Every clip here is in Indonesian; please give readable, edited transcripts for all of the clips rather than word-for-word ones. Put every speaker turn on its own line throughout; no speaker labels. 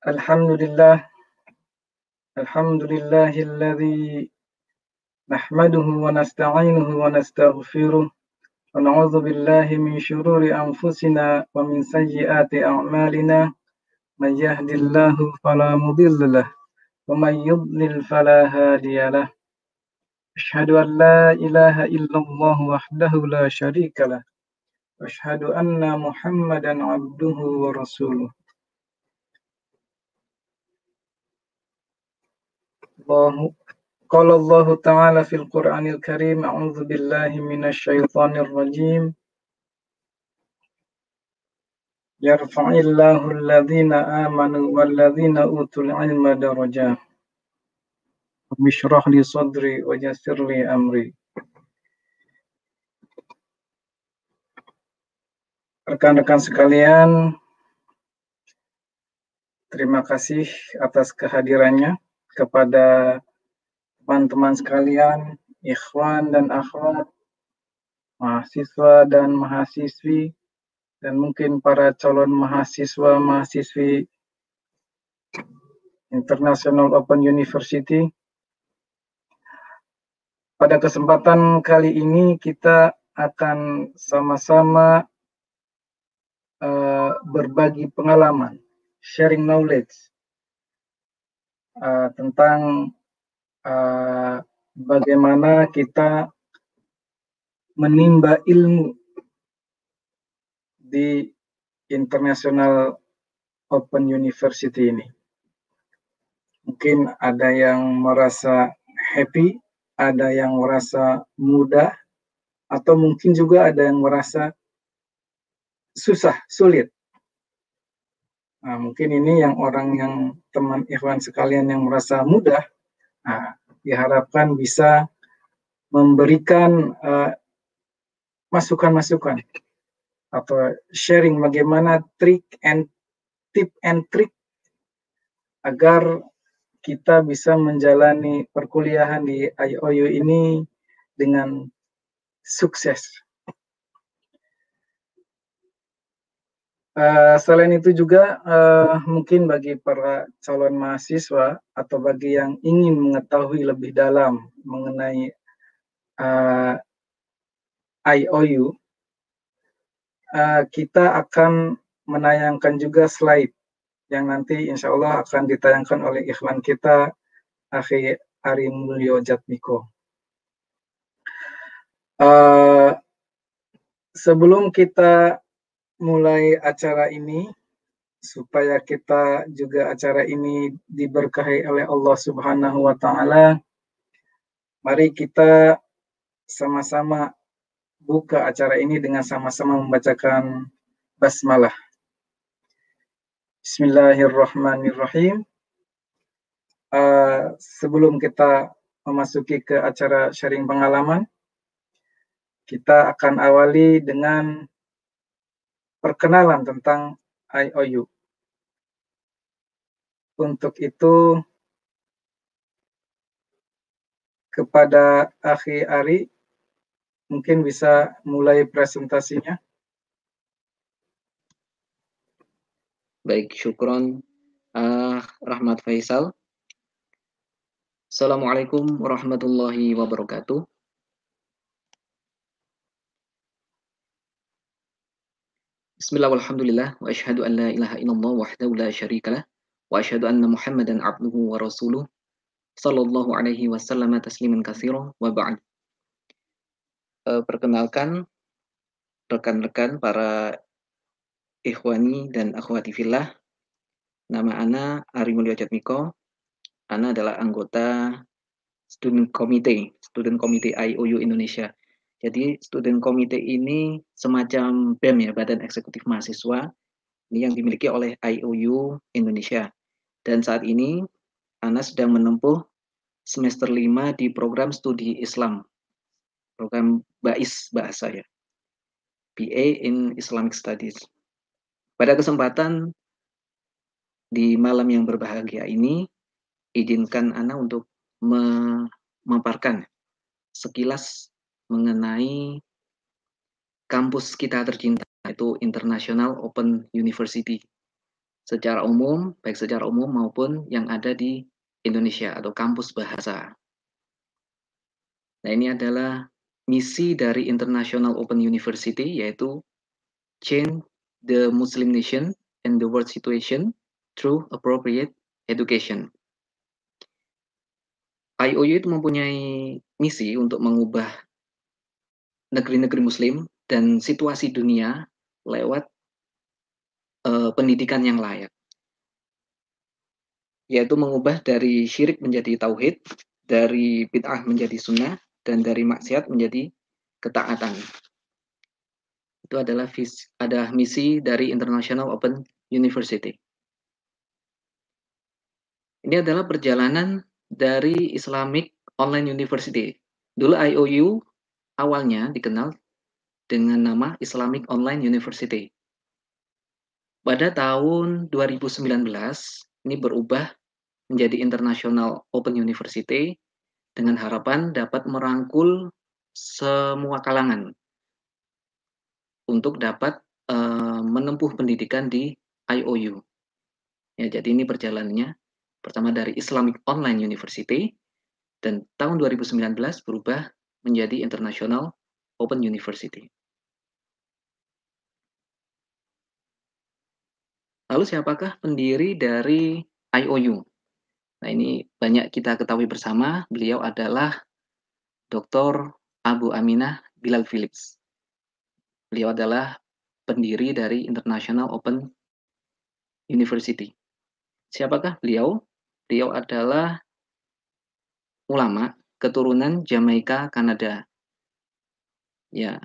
Alhamdulillah, alhamdulillahilladzi nahmaduhu wa nasta'inuhu wa nastaghfiruh wa na'udzu billahi min syururi anfusina wa min sayyiati a'malina may yahdihillahu fala mudilla lahu wa may yudlil fala hadiya lahu. Asyhadu an la ilaha illallah wahdahu la syarika lah wa asyhadu anna Muhammadan 'abduhu wa rasuluh. Qala Allah Ta'ala fil Qur'anil Karim, a'udzu billahi minasy syaithanir rajim. Yarfa'illahu alladhina amanu walladhina utul ilma darajat. Rabbi li sadri wa yassir li amri. Rekan-rekan sekalian, terima kasih atas kehadirannya kepada teman-teman sekalian, ikhwan dan akhwat, mahasiswa dan mahasiswi, dan mungkin para calon mahasiswa-mahasiswi International Open University. Pada kesempatan kali ini kita akan sama-sama berbagi pengalaman, sharing knowledge tentang bagaimana kita menimba ilmu di International Open University ini. Mungkin ada yang merasa happy, ada yang merasa mudah, atau mungkin juga ada yang merasa susah, sulit. Nah, mungkin ini yang teman ikhwan sekalian yang merasa mudah, diharapkan bisa memberikan masukan-masukan atau sharing bagaimana tip and trick agar kita bisa menjalani perkuliahan di IOU ini dengan sukses. Selain itu juga mungkin bagi para calon mahasiswa atau bagi yang ingin mengetahui lebih dalam mengenai IOU, kita akan menayangkan juga slide yang nanti insya Allah akan ditayangkan oleh ikhwan kita, Akhi Ari Mulyo Jatmiko. Sebelum kita mulai acara ini, supaya kita juga acara ini diberkahi oleh Allah Subhanahu wa Ta'ala, mari kita sama-sama buka acara ini dengan sama-sama membacakan basmalah. Bismillahirrahmanirrahim. Sebelum kita memasuki ke acara sharing pengalaman, kita akan awali dengan perkenalan tentang IOU. Untuk itu, kepada Akhi Ari, mungkin bisa mulai presentasinya.
Baik, syukron Rahmat Faisal. Assalamualaikum warahmatullahi wabarakatuh. Bismillah walhamdulillah wa asyhadu an la ilaha illallah wahdahu la syarikalah wa asyhadu anna Muhammadan abduhu wa rasuluh sallallahu alaihi wasallam tasliman katsiran wa ba'd. Perkenalkan rekan-rekan para ikhwani dan akhwati fillah. Nama ana Ari Mulyo Jatmiko. Ana adalah anggota student committee IOU Indonesia. Jadi student committee ini semacam BEM ya, Badan Eksekutif Mahasiswa, ini yang dimiliki oleh IOU Indonesia. Dan saat ini ana sedang menempuh semester 5 di program studi Islam, program BAIS bahasa ya, BA in Islamic Studies. Pada kesempatan di malam yang berbahagia ini, izinkan ana untuk memaparkan sekilas mengenai kampus kita tercinta, yaitu International Open University. secara umum, baik secara umum maupun yang ada di Indonesia atau kampus bahasa. Nah, ini adalah misi dari International Open University, yaitu change the Muslim nation and the world situation through appropriate education. IOU itu mempunyai misi untuk mengubah negeri-negeri Muslim dan situasi dunia lewat pendidikan yang layak, yaitu mengubah dari syirik menjadi tauhid, dari bid'ah menjadi sunnah, dan dari maksiat menjadi ketaatan. Itu adalah misi dari International Open University. Ini adalah perjalanan dari Islamic Online University. Dulu IOU awalnya dikenal dengan nama Islamic Online University. Pada tahun 2019, ini berubah menjadi International Open University dengan harapan dapat merangkul semua kalangan untuk dapat menempuh pendidikan di IOU. Ya, jadi ini perjalanannya. Pertama dari Islamic Online University, dan tahun 2019 berubah menjadi International Open University. Lalu siapakah pendiri dari IOU? Nah, ini banyak kita ketahui bersama, beliau adalah Dr. Abu Aminah Bilal Philips. Beliau adalah pendiri dari International Open University. Siapakah beliau? Beliau adalah ulama keturunan Jamaika, Kanada. Ya,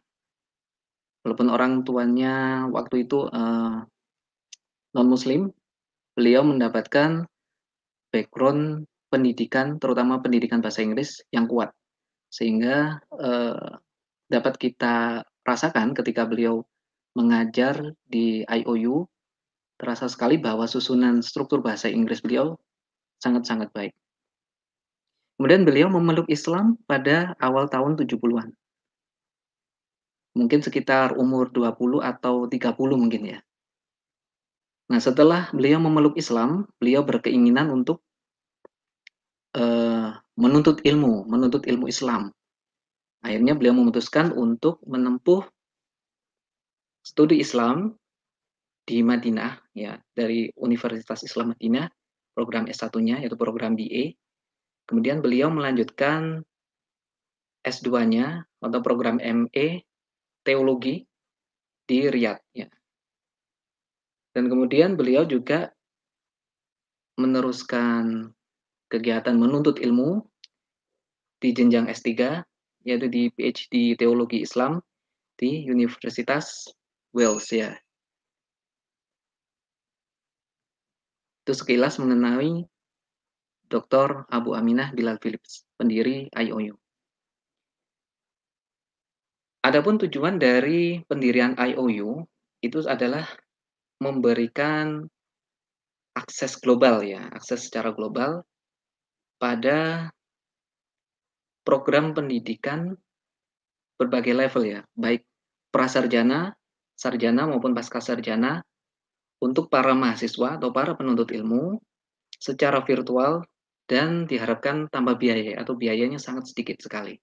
walaupun orang tuanya waktu itu non-Muslim, beliau mendapatkan background pendidikan, terutama pendidikan bahasa Inggris yang kuat, sehingga dapat kita rasakan ketika beliau mengajar di IOU, terasa sekali bahwa susunan struktur bahasa Inggris beliau sangat-sangat baik. Kemudian beliau memeluk Islam pada awal tahun 70-an. Mungkin sekitar umur 20 atau 30 mungkin ya. Nah, setelah beliau memeluk Islam, beliau berkeinginan untuk menuntut ilmu Islam. Akhirnya beliau memutuskan untuk menempuh studi Islam di Madinah, ya, dari Universitas Islam Madinah, program S1-nya yaitu program BA. Kemudian beliau melanjutkan S2-nya atau program MA Teologi di Riyadh, ya. Dan kemudian beliau juga meneruskan kegiatan menuntut ilmu di jenjang S3, yaitu di PhD Teologi Islam di Universitas Wales, ya. Itu sekilas mengenai Dr. Abu Aminah Bilal Philips, pendiri IOU. Adapun tujuan dari pendirian IOU itu adalah memberikan akses global, ya, akses secara global pada program pendidikan berbagai level, ya, baik prasarjana, sarjana maupun pascasarjana untuk para mahasiswa atau para penuntut ilmu secara virtual, dan diharapkan tanpa biaya atau biayanya sangat sedikit sekali.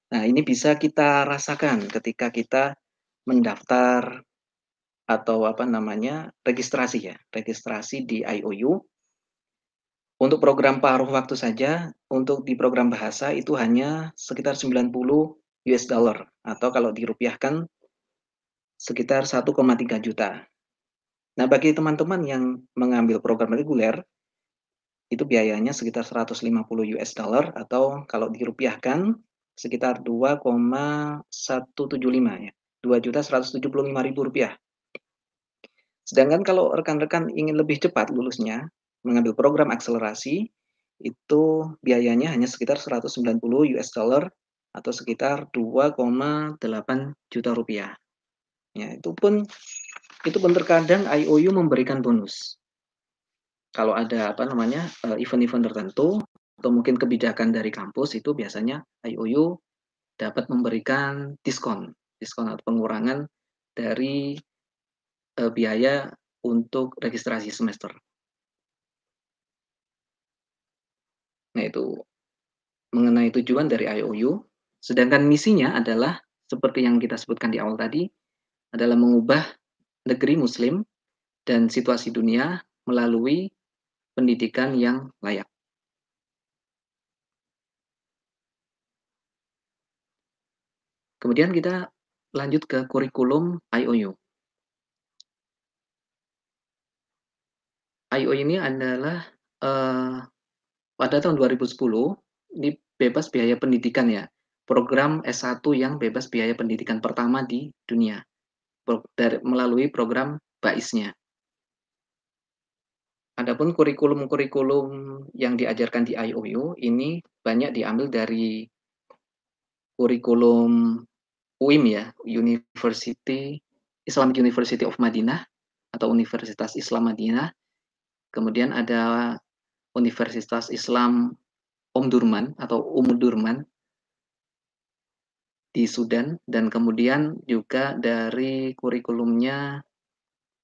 Nah, ini bisa kita rasakan ketika kita mendaftar atau registrasi, ya, registrasi di IOU. Untuk program paruh waktu saja, untuk di program bahasa itu hanya sekitar 90 US dollar, atau kalau dirupiahkan sekitar 1,3 juta. Nah, bagi teman-teman yang mengambil program reguler, itu biayanya sekitar 150 US dollar, atau kalau dirupiahkan sekitar 2,175, ya, 2.175.000 rupiah. Sedangkan kalau rekan-rekan ingin lebih cepat lulusnya, mengambil program akselerasi, itu biayanya hanya sekitar 190 US dollar atau sekitar 2,8 juta rupiah. Ya, itu pun terkadang IOU memberikan bonus. Kalau ada event-event tertentu atau mungkin kebijakan dari kampus, itu biasanya IOU dapat memberikan diskon atau pengurangan dari biaya untuk registrasi semester. Nah, itu mengenai tujuan dari IOU. Sedangkan misinya adalah seperti yang kita sebutkan di awal tadi, adalah mengubah negeri muslim dan situasi dunia melalui pendidikan yang layak. Kemudian kita lanjut ke kurikulum IOU. IOU ini adalah pada tahun 2010 ini bebas biaya pendidikan ya. Program S1 yang bebas biaya pendidikan pertama di dunia melalui program BAIS-nya. Adapun kurikulum-kurikulum yang diajarkan di IOU ini banyak diambil dari kurikulum UIM ya, Islamic University of Madinah atau Universitas Islam Madinah. Kemudian ada Universitas Islam Omdurman atau Umudurman di Sudan, dan kemudian juga dari kurikulumnya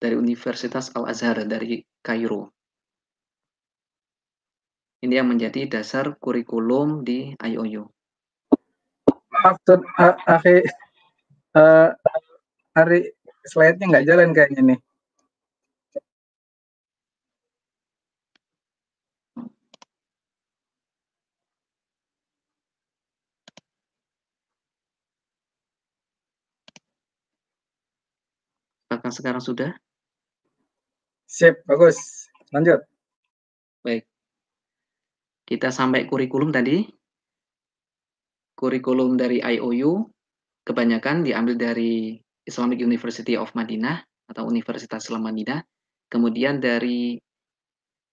dari Universitas Al-Azhar dari Kairo. Ini yang menjadi dasar kurikulum di IOU.
Maaf, hari slide-nya nggak jalan kayaknya nih.
Apakah sekarang sudah?
Sip, bagus. Lanjut.
Baik. Kita sampai kurikulum tadi. Kurikulum dari IOU kebanyakan diambil dari Islamic University of Madinah atau Universitas Islam Madinah. Kemudian dari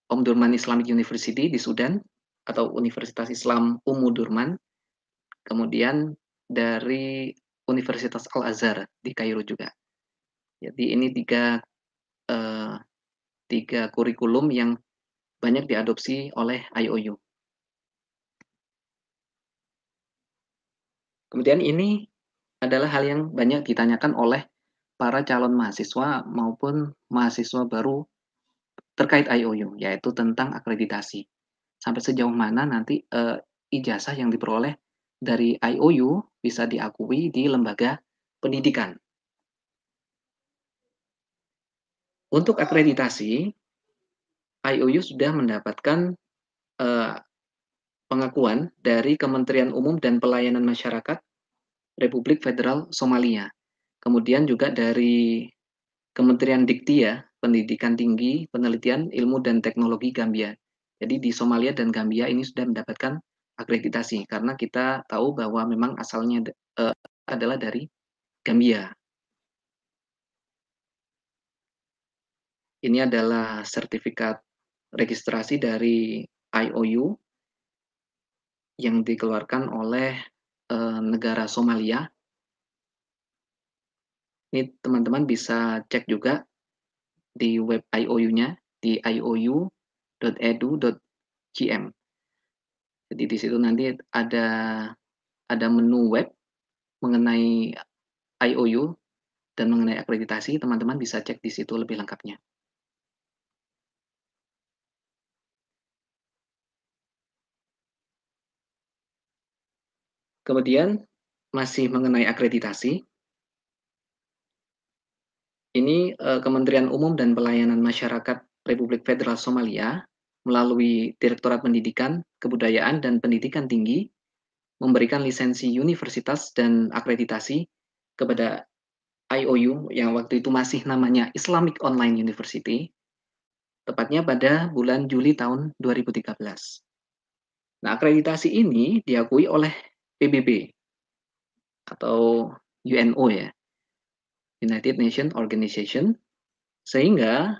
Omdurman Islamic University di Sudan atau Universitas Islam Umudurman. Kemudian dari Universitas Al-Azhar di Kairo juga. Jadi ini tiga kurikulum yang banyak diadopsi oleh IOU. Kemudian ini adalah hal yang banyak ditanyakan oleh para calon mahasiswa maupun mahasiswa baru terkait IOU, yaitu tentang akreditasi. Sampai sejauh mana nanti ijazah yang diperoleh dari IOU bisa diakui di lembaga pendidikan. Untuk akreditasi, IOU sudah mendapatkan pengakuan dari Kementerian Umum dan Pelayanan Masyarakat Republik Federal Somalia. Kemudian juga dari Kementerian Dikti ya, Pendidikan Tinggi, Penelitian, Ilmu dan Teknologi Gambia. Jadi di Somalia dan Gambia ini sudah mendapatkan akreditasi karena kita tahu bahwa memang asalnya adalah dari Gambia. Ini adalah sertifikat registrasi dari IOU yang dikeluarkan oleh negara Somalia. Ini teman-teman bisa cek juga di web IOU-nya di iou.edu.gm. Jadi di situ nanti ada menu web mengenai IOU dan mengenai akreditasi, teman-teman bisa cek di situ lebih lengkapnya. Kemudian masih mengenai akreditasi, ini Kementerian Umum dan Pelayanan Masyarakat Republik Federal Somalia melalui Direktorat Pendidikan, Kebudayaan, dan Pendidikan Tinggi memberikan lisensi universitas dan akreditasi kepada IOU yang waktu itu masih namanya Islamic Online University, tepatnya pada bulan Juli tahun 2013. Nah, akreditasi ini diakui oleh PBB atau UNO ya, United Nations Organization, sehingga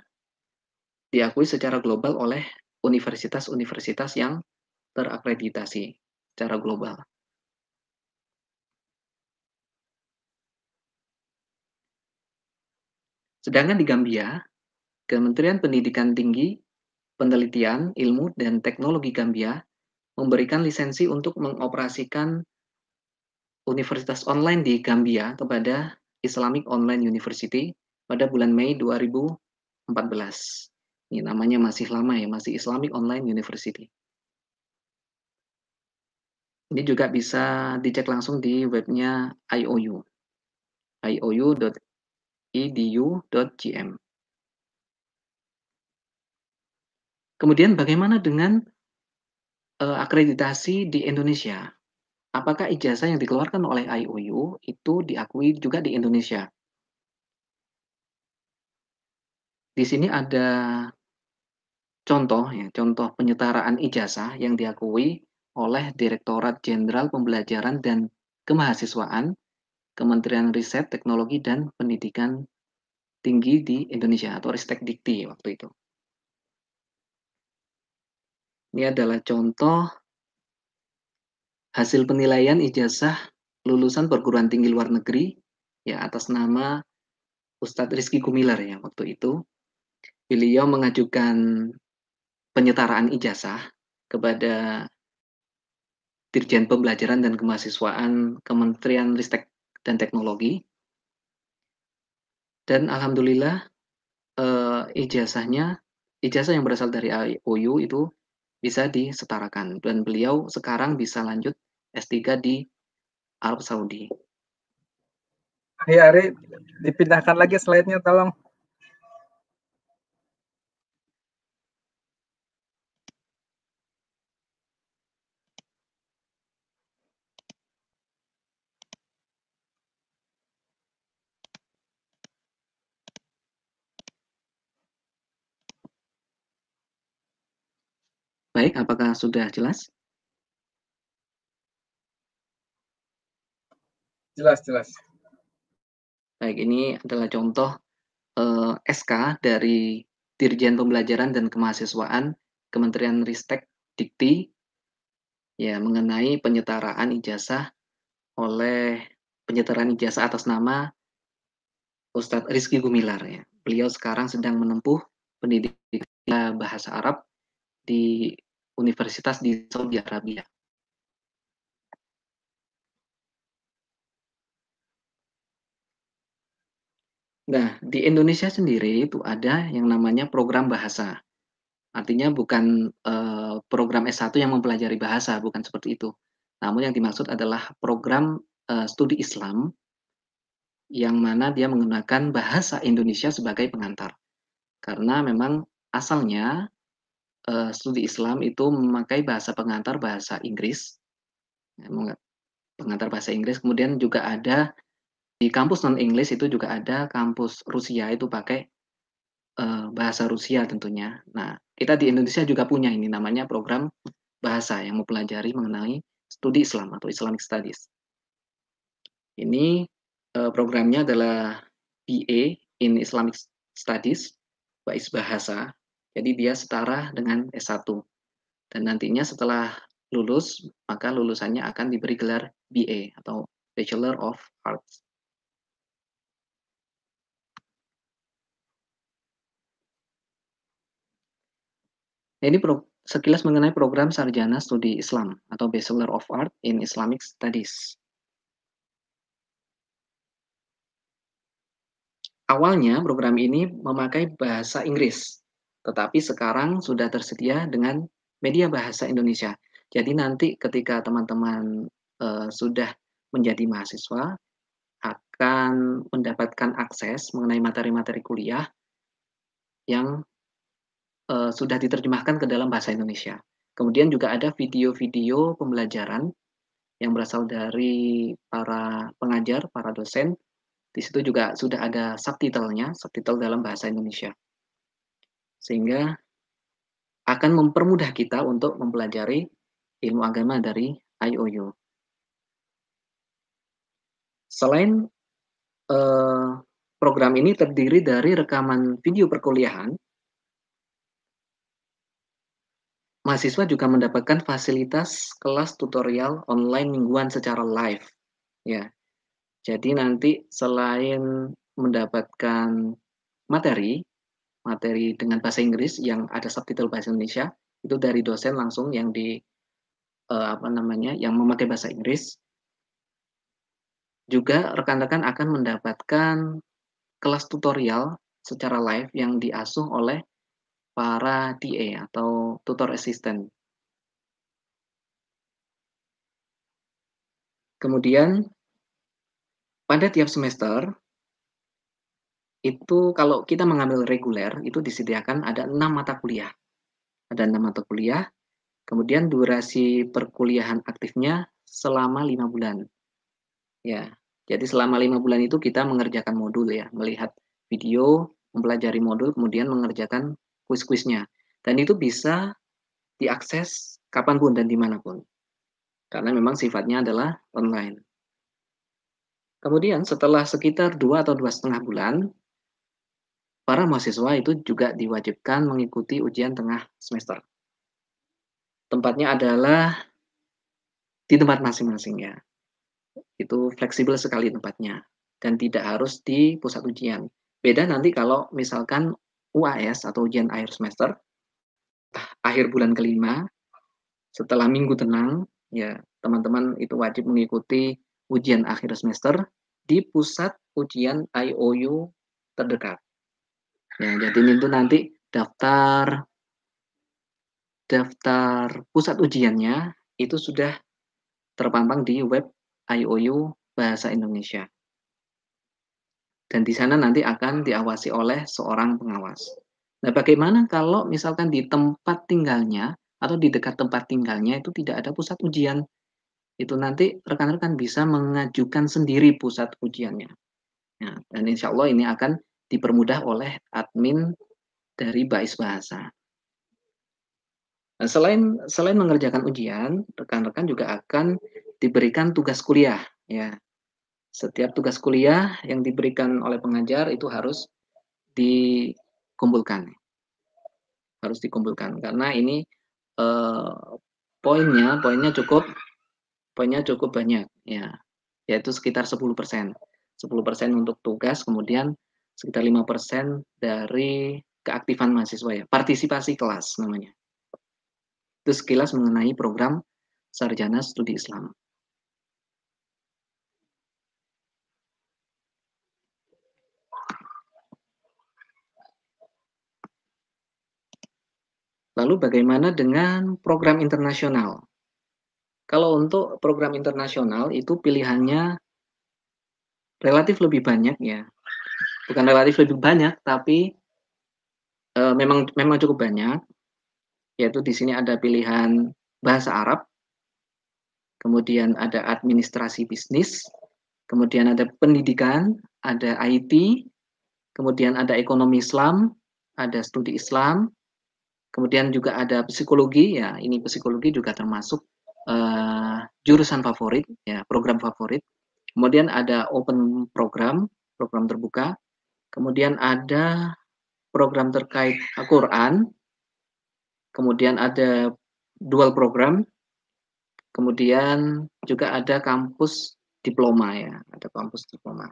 diakui secara global oleh universitas-universitas yang terakreditasi secara global. Sedangkan di Gambia, Kementerian Pendidikan Tinggi, Penelitian, Ilmu, dan Teknologi Gambia memberikan lisensi untuk mengoperasikan universitas online di Gambia kepada Islamic Online University pada bulan Mei 2014. 14. Ini namanya masih lama ya, masih Islamic Online University. Ini juga bisa dicek langsung di webnya IOU, iou.edu.gm. Kemudian bagaimana dengan akreditasi di Indonesia? Apakah ijazah yang dikeluarkan oleh IOU itu diakui juga di Indonesia? Di sini ada contoh ya, contoh penyetaraan ijazah yang diakui oleh Direktorat Jenderal Pembelajaran dan Kemahasiswaan, Kementerian Riset, Teknologi dan Pendidikan Tinggi di Indonesia atau Ristekdikti waktu itu. Ini adalah contoh hasil penilaian ijazah lulusan perguruan tinggi luar negeri ya atas nama Ustadz Rizky Gumilar ya waktu itu. Beliau mengajukan penyetaraan ijazah kepada Dirjen Pembelajaran dan Kemahasiswaan Kementerian Ristek dan Teknologi. Dan alhamdulillah ijazah yang berasal dari IOU itu bisa disetarakan dan beliau sekarang bisa lanjut S3 di Arab Saudi.
Ya, Ari, dipindahkan lagi slide-nya tolong.
Baik, apakah sudah jelas?
Jelas.
Baik, ini adalah contoh SK dari Dirjen Pembelajaran dan Kemahasiswaan Kementerian Ristek Dikti ya mengenai penyetaraan ijazah atas nama Ustadz Rizky Gumilar ya. Beliau sekarang sedang menempuh pendidikan bahasa Arab di Universitas di Saudi Arabia. Nah, di Indonesia sendiri itu ada yang namanya program bahasa. Artinya bukan program S1 yang mempelajari bahasa, bukan seperti itu. Namun yang dimaksud adalah program studi Islam yang mana dia menggunakan bahasa Indonesia sebagai pengantar. Karena memang asalnya studi Islam itu memakai bahasa pengantar bahasa Inggris, kemudian juga ada di kampus non-English itu juga ada kampus Rusia itu pakai bahasa Rusia tentunya. Nah, kita di Indonesia juga punya ini namanya program bahasa yang mempelajari mengenai studi Islam atau Islamic Studies. Ini programnya adalah BA in Islamic Studies, Bais Bahasa. Jadi dia setara dengan S1. Dan nantinya setelah lulus, maka lulusannya akan diberi gelar BA atau Bachelor of Arts. Ini sekilas mengenai program Sarjana Studi Islam atau Bachelor of Art in Islamic Studies. Awalnya program ini memakai bahasa Inggris, tetapi sekarang sudah tersedia dengan media bahasa Indonesia. Jadi nanti ketika teman-teman sudah menjadi mahasiswa, akan mendapatkan akses mengenai materi-materi kuliah yang sudah diterjemahkan ke dalam bahasa Indonesia. Kemudian juga ada video-video pembelajaran yang berasal dari para pengajar, para dosen. Di situ juga sudah ada subtitlenya, subtitle dalam bahasa Indonesia. Sehingga akan mempermudah kita untuk mempelajari ilmu agama dari IOU. Selain program ini terdiri dari rekaman video perkuliahan, mahasiswa juga mendapatkan fasilitas kelas tutorial online mingguan secara live. Ya, jadi nanti selain mendapatkan materi dengan bahasa Inggris yang ada subtitle bahasa Indonesia, itu dari dosen langsung yang yang memakai bahasa Inggris. Juga rekan-rekan akan mendapatkan kelas tutorial secara live yang diasuh oleh para TA atau tutor assistant. Kemudian pada tiap semester itu kalau kita mengambil reguler itu disediakan ada 6 mata kuliah. Ada 6 mata kuliah, kemudian durasi perkuliahan aktifnya selama 5 bulan. Ya, jadi selama 5 bulan itu kita mengerjakan modul ya, melihat video, mempelajari modul, kemudian mengerjakan kuis-kuisnya. Dan itu bisa diakses kapanpun dan dimanapun, karena memang sifatnya adalah online. Kemudian setelah sekitar 2 atau 2,5 bulan, para mahasiswa itu juga diwajibkan mengikuti ujian tengah semester. Tempatnya adalah di tempat masing-masing ya. Itu fleksibel sekali tempatnya dan tidak harus di pusat ujian. Beda nanti kalau misalkan UAS atau ujian akhir semester, akhir bulan kelima, setelah minggu tenang, ya teman-teman itu wajib mengikuti ujian akhir semester di pusat ujian IOU terdekat. Ya, jadi itu nanti daftar pusat ujiannya itu sudah terpampang di web IOU Bahasa Indonesia. Dan di sana nanti akan diawasi oleh seorang pengawas. Nah, bagaimana kalau misalkan di tempat tinggalnya atau di dekat tempat tinggalnya itu tidak ada pusat ujian? Itu nanti rekan-rekan bisa mengajukan sendiri pusat ujiannya. Nah, dan insya Allah ini akan dipermudah oleh admin dari Bais Bahasa. Nah, selain mengerjakan ujian, rekan-rekan juga akan diberikan tugas kuliah. Ya, setiap tugas kuliah yang diberikan oleh pengajar itu harus dikumpulkan, karena ini eh, poinnya cukup banyak ya, yaitu sekitar 10%. 10% untuk tugas, kemudian sekitar 5% dari keaktifan mahasiswa ya, partisipasi kelas namanya. Itu sekilas mengenai program Sarjana Studi Islam. Lalu bagaimana dengan program internasional? Kalau untuk program internasional itu pilihannya relatif lebih banyak ya. Bukan relatif lebih banyak, tapi memang cukup banyak. Yaitu di sini ada pilihan bahasa Arab, kemudian ada administrasi bisnis, kemudian ada pendidikan, ada IT, kemudian ada ekonomi Islam, ada studi Islam, kemudian juga ada psikologi ya. Ini psikologi juga termasuk jurusan favorit ya, program favorit. Kemudian ada open program terbuka. Kemudian ada program terkait Al-Quran. Kemudian ada dual program. Kemudian juga ada kampus diploma ya, ada kampus diploma.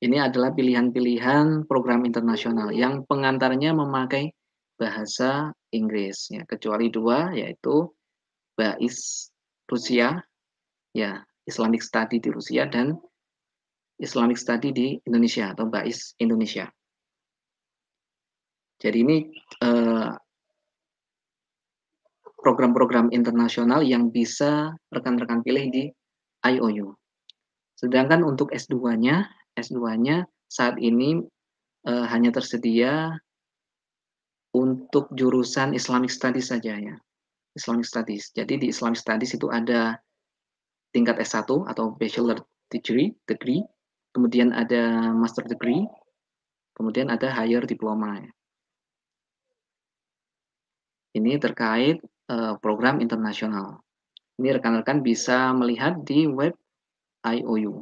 Ini adalah pilihan-pilihan program internasional yang pengantarnya memakai bahasa Inggris ya, kecuali dua, yaitu BAIS Rusia ya, Islamic Study di Rusia, dan Islamic Study di Indonesia atau BAIS Indonesia. Jadi ini program-program internasional yang bisa rekan-rekan pilih di IOU. Sedangkan untuk S2-nya saat ini hanya tersedia untuk jurusan Islamic Studies saja ya. Islamic Studies. Jadi di Islamic Studies itu ada tingkat S1 atau Bachelor degree, kemudian ada Master degree, kemudian ada Higher Diploma. Ini terkait program internasional. Ini rekan-rekan bisa melihat di web IOU.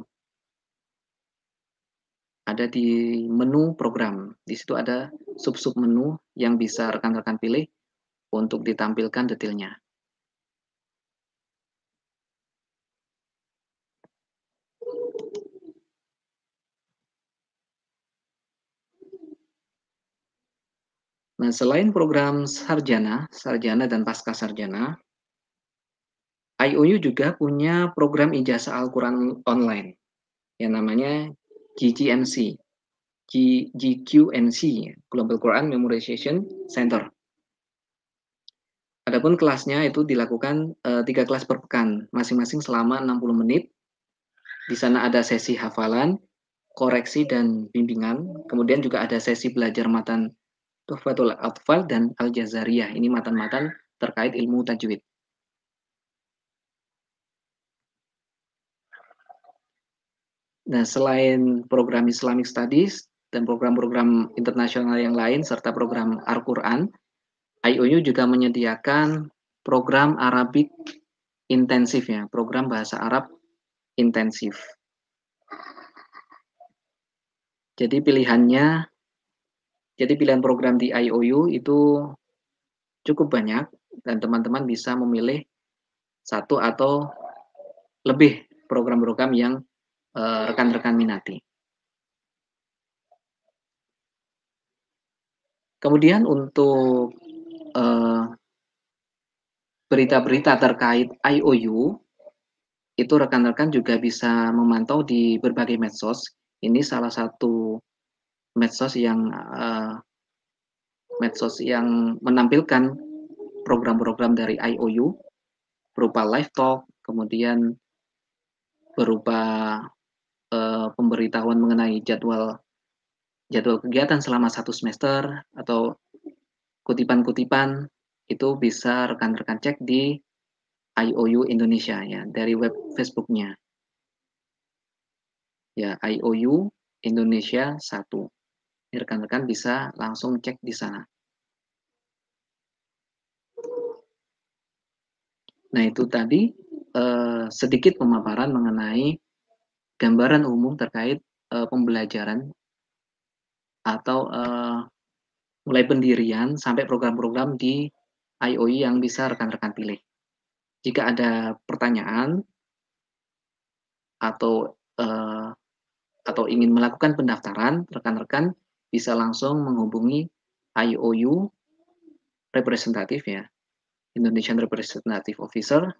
Ada di menu program. Di situ ada sub-sub menu yang bisa rekan-rekan pilih untuk ditampilkan detailnya. Nah, selain program sarjana dan pasca sarjana, IOU juga punya program ijazah Al-Quran online yang namanya GGMC. GQNC, Global Quran Memorization Center. Adapun kelasnya itu dilakukan 3 kelas per pekan, masing-masing selama 60 menit. Di sana ada sesi hafalan, koreksi dan bimbingan. Kemudian juga ada sesi belajar matan Tuhfatul Atfal dan Al-Jazariyah. Ini matan-matan terkait ilmu tajwid. Nah, selain program Islamic Studies dan program-program internasional yang lain serta program Al-Quran, IOU juga menyediakan program Arabic intensif ya, program bahasa Arab intensif. Jadi pilihan program di IOU itu cukup banyak dan teman-teman bisa memilih satu atau lebih program-program yang rekan-rekan minati. Kemudian untuk berita-berita terkait IOU, itu rekan-rekan juga bisa memantau di berbagai medsos. Ini salah satu medsos yang menampilkan program-program dari IOU berupa live talk, kemudian berupa pemberitahuan mengenai jadwal kegiatan selama 1 semester atau kutipan-kutipan itu bisa rekan-rekan cek di IOU Indonesia ya, dari web Facebook-nya. Ya, IOU Indonesia 1. Rekan-rekan bisa langsung cek di sana. Nah, itu tadi sedikit pemaparan mengenai gambaran umum terkait pembelajaran atau mulai pendirian sampai program-program di IOU yang bisa rekan-rekan pilih. Jika ada pertanyaan atau ingin melakukan pendaftaran, rekan-rekan bisa langsung menghubungi IOU representatif ya, Indonesian Representative Officer,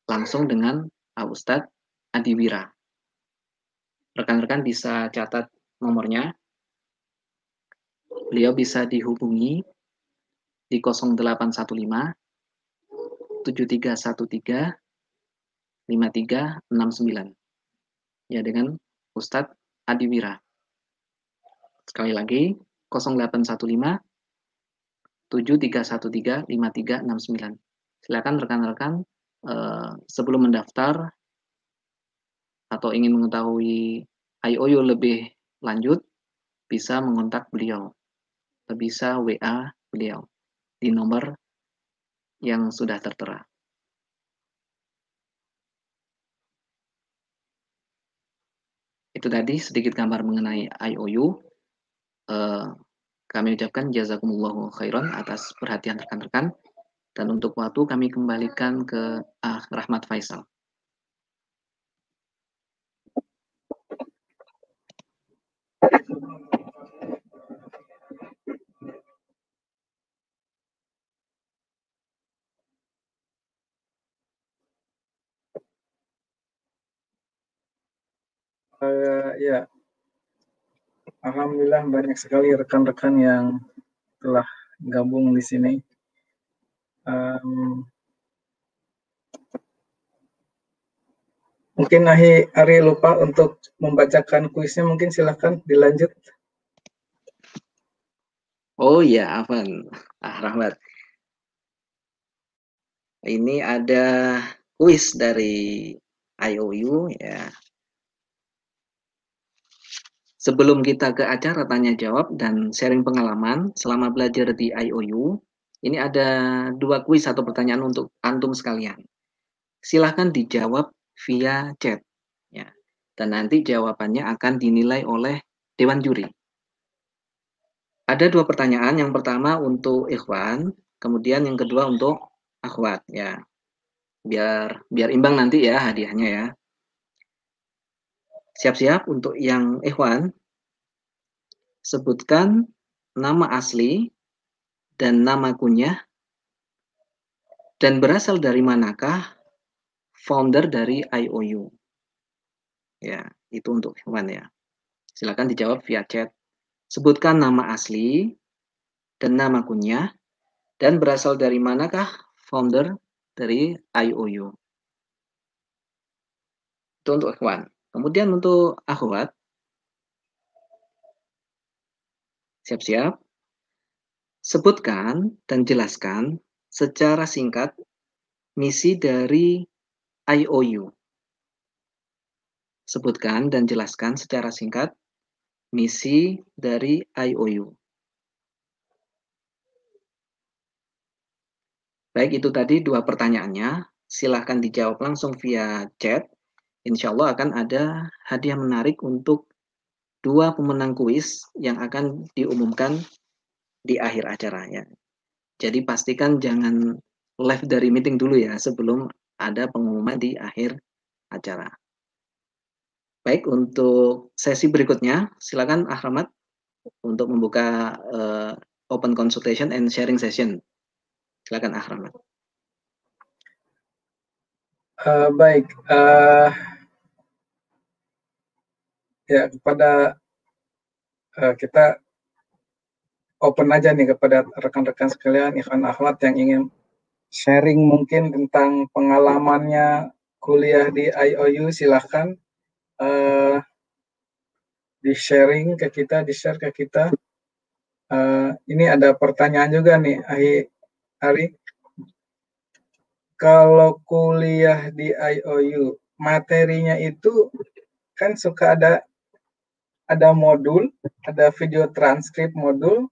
langsung dengan Ustadz Adiwira. Rekan-rekan bisa catat nomornya. Beliau bisa dihubungi di 0815 7313 5369. Ya, dengan Ustadz Adiwira. Sekali lagi, 0815 7313 5369. Silakan rekan-rekan sebelum mendaftar atau ingin mengetahui IOU lebih lanjut, bisa mengontak beliau, atau bisa WA beliau di nomor yang sudah tertera. Itu tadi sedikit gambar mengenai IOU. Kami ucapkan jazakumullahu khairan atas perhatian rekan-rekan. Dan untuk waktu kami kembalikan ke Rahmat Faisal.
Ya, alhamdulillah banyak sekali rekan-rekan yang telah gabung di sini. Mungkin Ari lupa untuk membacakan kuisnya, mungkin silahkan dilanjut.
Oh iya, Afan. Rahmat. Ini ada kuis dari IOU ya. Sebelum kita ke acara tanya jawab dan sharing pengalaman selama belajar di IOU, ini ada 2 kuis atau pertanyaan untuk antum sekalian. Silahkan dijawab via chat ya. Dan nanti jawabannya akan dinilai oleh dewan juri. Ada 2 pertanyaan, yang pertama untuk ikhwan, kemudian yang kedua untuk akhwat ya. Biar imbang nanti ya hadiahnya ya. Siap-siap untuk yang ikhwan. Sebutkan nama asli dan nama kunyah dan berasal dari manakah founder dari IOU. Ya, itu untuk ikhwan ya. Silakan dijawab via chat Sebutkan nama asli dan nama kunyah, dan berasal dari manakah founder dari IOU. Itu untuk ikhwan. Kemudian untuk akhwat, siap-siap. Sebutkan dan jelaskan secara singkat misi dari IOU. Sebutkan dan jelaskan secara singkat misi dari IOU. Baik, itu tadi 2 pertanyaannya. Silahkan dijawab langsung via chat. Insya Allah akan ada hadiah menarik untuk 2 pemenang kuis yang akan diumumkan di akhir acaranya. Jadi pastikan jangan live dari meeting dulu ya, sebelum ada pengumuman di akhir acara. Baik, untuk sesi berikutnya, silakan Ahmad untuk membuka open consultation and sharing session. Silakan Ahmad.
Baik, ya kepada kita open aja nih kepada rekan-rekan sekalian, ikhwan akhwat yang ingin sharing mungkin tentang pengalamannya kuliah di IOU, silahkan di-sharing ke kita, di-share ke kita. Ini ada pertanyaan juga nih, Ari. Kalau kuliah di IOU, materinya itu kan suka ada modul, ada video transkrip modul,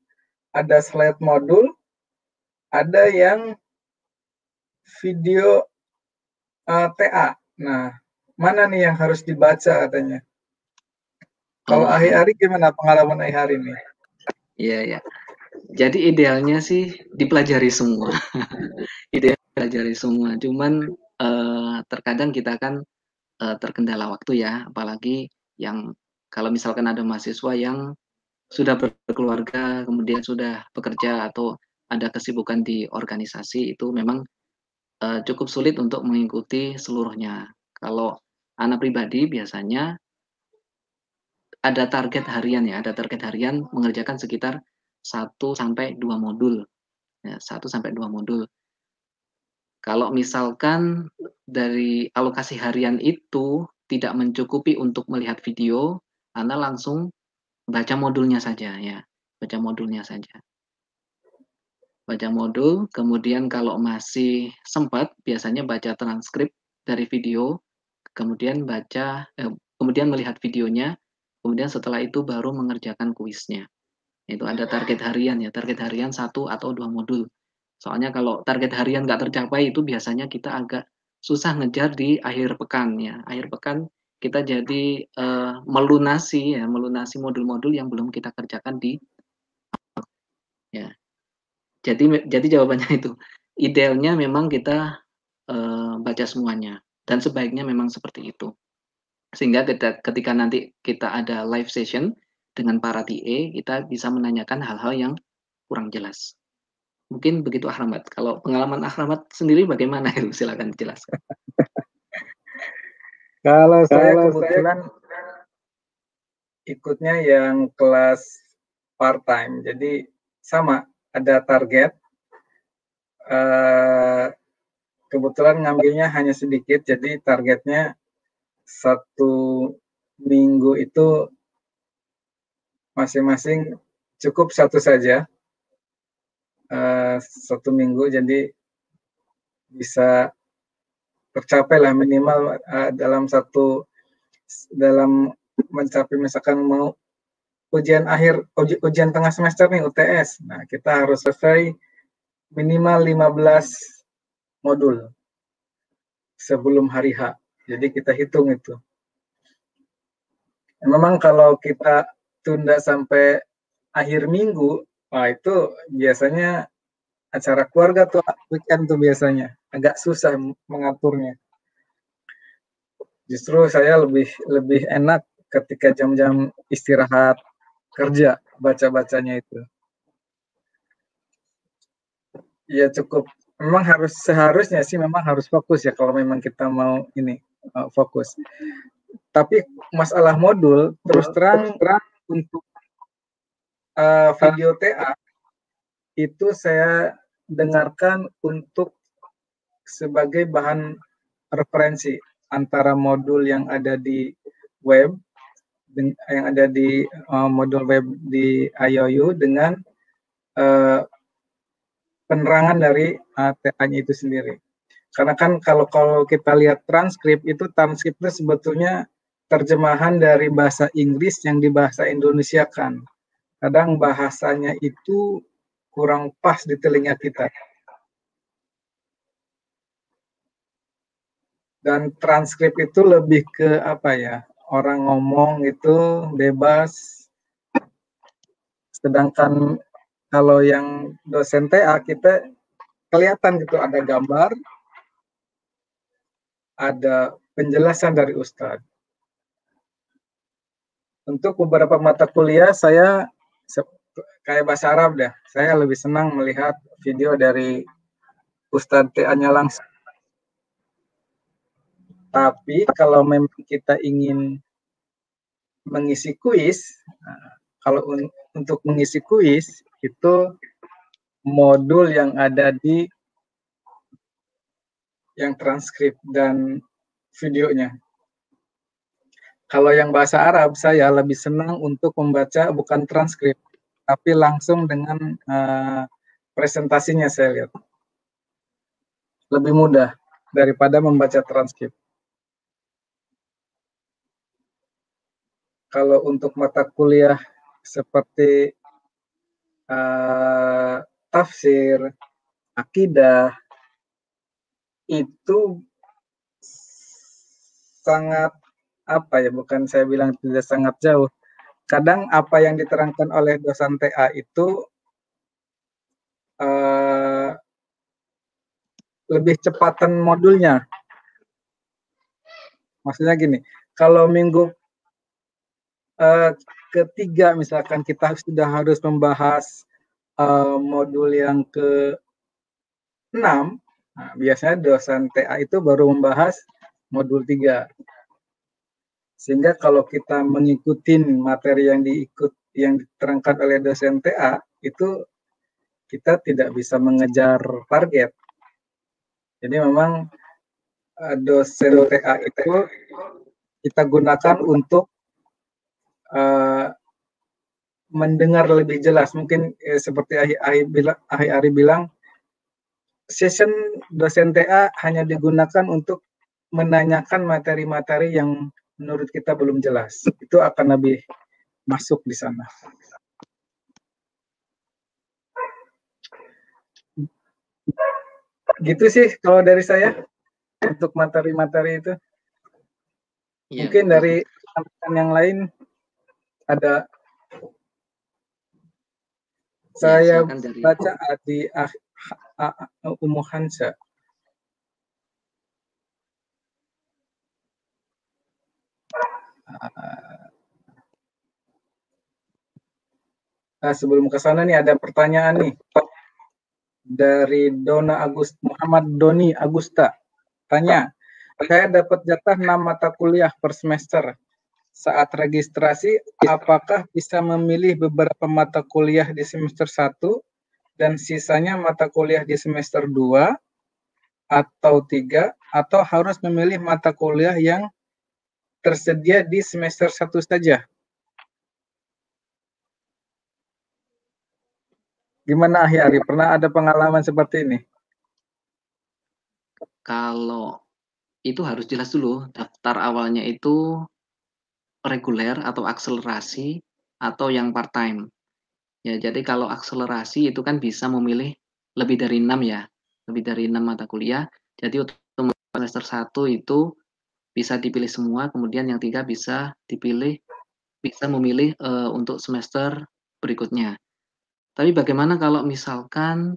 ada slide modul, ada yang video TA. Nah, mana nih yang harus dibaca katanya? Kalau Ari gimana pengalaman Ari nih?
Iya, ya. Jadi idealnya sih dipelajari semua. Idealnya dipelajari semua. Cuman terkadang kita kan terkendala waktu ya, apalagi yang kalau misalkan ada mahasiswa yang sudah berkeluarga, kemudian sudah bekerja atau ada kesibukan di organisasi, itu memang cukup sulit untuk mengikuti seluruhnya. Kalau anak pribadi biasanya ada target harian ya, ada target harian mengerjakan sekitar 1 sampai 2 modul. Ya, 1 sampai 2 modul. Kalau misalkan dari alokasi harian itu tidak mencukupi untuk melihat video, Anda langsung baca modulnya saja ya, baca modulnya saja. Baca modul, kemudian kalau masih sempat biasanya baca transkrip dari video, kemudian kemudian melihat videonya, kemudian setelah itu baru mengerjakan kuisnya. Itu ada target harian ya, target harian 1 atau 2 modul. Soalnya kalau target harian nggak tercapai itu biasanya kita agak susah ngejar di akhir pekan ya. Akhir pekan kita jadi melunasi modul-modul yang belum kita kerjakan di ya. Jadi jawabannya itu idealnya memang kita baca semuanya dan sebaiknya memang seperti itu. Sehingga ketika nanti kita ada live session dengan para TA, kita bisa menanyakan hal-hal yang kurang jelas. Mungkin begitu Ahmad. Kalau pengalaman Ahmad sendiri bagaimana itu? Silakan dijelaskan.
Kalau saya kebetulan ikutnya yang kelas part-time, jadi sama, ada target. Kebetulan ngambilnya hanya sedikit, jadi targetnya 1 minggu itu masing-masing cukup 1 saja. 1 minggu, jadi bisa tercapai lah minimal dalam mencapai misalkan mau ujian tengah semester nih UTS. Nah, kita harus selesai minimal 15 modul sebelum hari H. Jadi kita hitung itu. Memang kalau kita tunda sampai akhir minggu, wah itu biasanya acara keluarga tuh weekend tuh biasanya agak susah mengaturnya. Justru saya lebih enak ketika jam-jam istirahat kerja baca-bacanya itu. Ya cukup. Memang seharusnya sih memang harus fokus ya kalau memang kita mau ini fokus. Tapi masalah modul terus terang untuk video TA itu saya dengarkan untuk sebagai bahan referensi antara modul yang ada di web, yang ada di modul web di IOU dengan penerangan dari TA-nya itu sendiri. Karena kan kalau kita lihat transkrip itu sebetulnya terjemahan dari bahasa Inggris yang dibahasa Indonesia kan. Kadang bahasanya itu kurang pas di telinga kita. Dan transkrip itu lebih ke apa ya, orang ngomong itu bebas. Sedangkan kalau yang dosen TA kita kelihatan gitu ada gambar, ada penjelasan dari Ustadz. Untuk beberapa mata kuliah saya kayak bahasa Arab dah. Saya lebih senang melihat video dari Ustadz TA-nya langsung. Tapi kalau memang kita ingin mengisi kuis, kalau untuk mengisi kuis itu modul yang ada di yang transkrip dan videonya. Kalau yang bahasa Arab, saya lebih senang untuk membaca bukan transkrip, tapi langsung dengan presentasinya saya lihat. Lebih mudah daripada membaca transkrip. Kalau untuk mata kuliah seperti tafsir, akidah, itu sangat apa ya, bukan saya bilang tidak sangat jauh. Kadang apa yang diterangkan oleh dosen TA itu lebih cepatan modulnya. Maksudnya gini, kalau minggu ketiga misalkan kita sudah harus membahas modul yang ke-6, nah, biasanya dosen TA itu baru membahas modul 3. Sehingga kalau kita mengikuti materi yang diterangkan oleh dosen TA, itu kita tidak bisa mengejar target. Jadi memang dosen TA itu kita gunakan untuk mendengar lebih jelas. Mungkin seperti Ari bilang, session dosen TA hanya digunakan untuk menanyakan materi-materi yang menurut kita belum jelas. Itu akan lebih masuk di sana. Gitu sih kalau dari saya untuk materi-materi itu. Ya, mungkin betul. Dari teman-teman yang lain ada. Saya baca di Ummu Hansa. Nah, sebelum ke sana nih ada pertanyaan nih dari Muhammad Doni Agusta. Tanya, saya dapat jatah 6 mata kuliah per semester. Saat registrasi, apakah bisa memilih beberapa mata kuliah di semester 1 dan sisanya mata kuliah di semester 2 atau 3, atau harus memilih mata kuliah yang tersedia di semester 1 saja? Gimana Ari? Pernah ada pengalaman seperti ini?
Kalau itu harus jelas dulu, daftar awalnya itu reguler atau akselerasi atau yang part-time. Ya, jadi kalau akselerasi itu kan bisa memilih lebih dari 6 ya, lebih dari 6 mata kuliah. Jadi untuk semester 1 itu bisa dipilih semua, kemudian yang 3 bisa memilih untuk semester berikutnya. Tapi bagaimana kalau misalkan